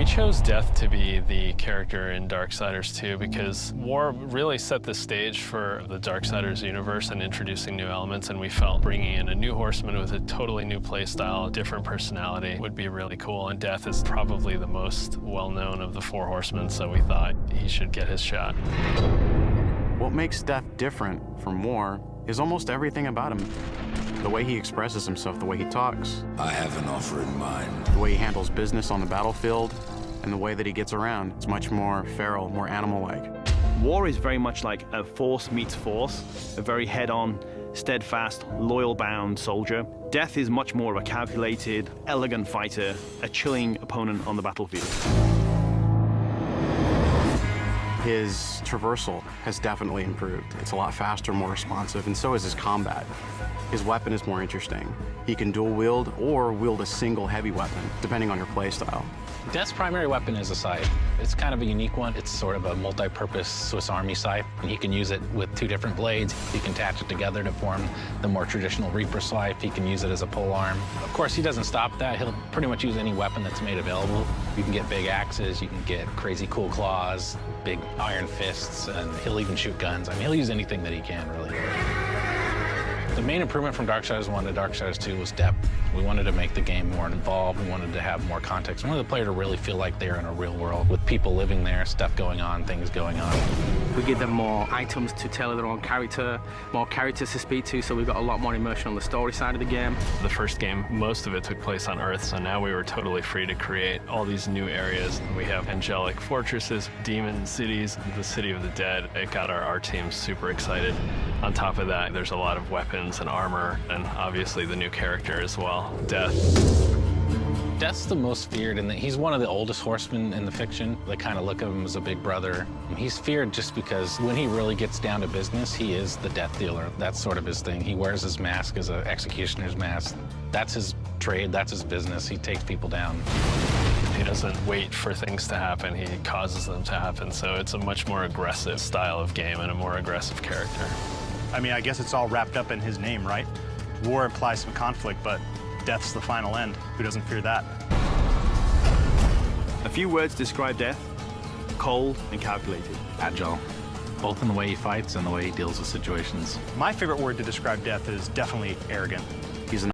chose Death to be the character in Darksiders 2 because War really set the stage for the Darksiders universe and introducing new elements, and we felt bringing in a new horseman with a totally new playstyle, different personality would be really cool, and Death is probably the most well-known of the four horsemen, so we thought he should get his shot. What makes Death different from War is almost everything about him. The way he expresses himself, the way he talks. I have an offer in mind. The way he handles business on the battlefield, and the way that he gets around. It's much more feral, more animal-like. War is very much like a force meets force, a very head-on, steadfast, loyal-bound soldier. Death is much more of a calculated, elegant fighter, a chilling opponent on the battlefield. His traversal has definitely improved. It's a lot faster, more responsive, and so is his combat. His weapon is more interesting. He can dual wield or wield a single heavy weapon, depending on your playstyle. Death's primary weapon is a scythe. It's kind of a unique one. It's sort of a multi-purpose Swiss Army scythe. And he can use it with two different blades. He can attach it together to form the more traditional Reaper scythe. He can use it as a polearm. Of course, he doesn't stop that. He'll pretty much use any weapon that's made available. You can get big axes, you can get crazy cool claws, big iron fists, and he'll even shoot guns. I mean, he'll use anything that he can, really. The main improvement from Darksiders 1 to Darksiders 2 was depth. We wanted to make the game more involved. We wanted to have more context. We wanted the player to really feel like they're in a real world with people living there, stuff going on, things going on. We give them more items to tailor their own character, more characters to speak to, so we've got a lot more immersion on the story side of the game. The first game, most of it took place on Earth, so now we were totally free to create all these new areas. We have angelic fortresses, demon cities, the city of the dead. It got our team super excited. On top of that, there's a lot of weapons and armor, and obviously the new character as well, Death. Death's the most feared, and he's one of the oldest horsemen in the fiction. They kind of look at him as a big brother. He's feared just because when he really gets down to business, he is the death dealer. That's sort of his thing. He wears his mask as an executioner's mask. That's his trade, that's his business. He takes people down. He doesn't wait for things to happen, he causes them to happen. So it's a much more aggressive style of game and a more aggressive character. I mean, I guess it's all wrapped up in his name, right? War implies some conflict, but Death's the final end. Who doesn't fear that? A few words describe Death: cold and calculated. Agile, both in the way he fights and the way he deals with situations. My favorite word to describe Death is definitely arrogant. He's an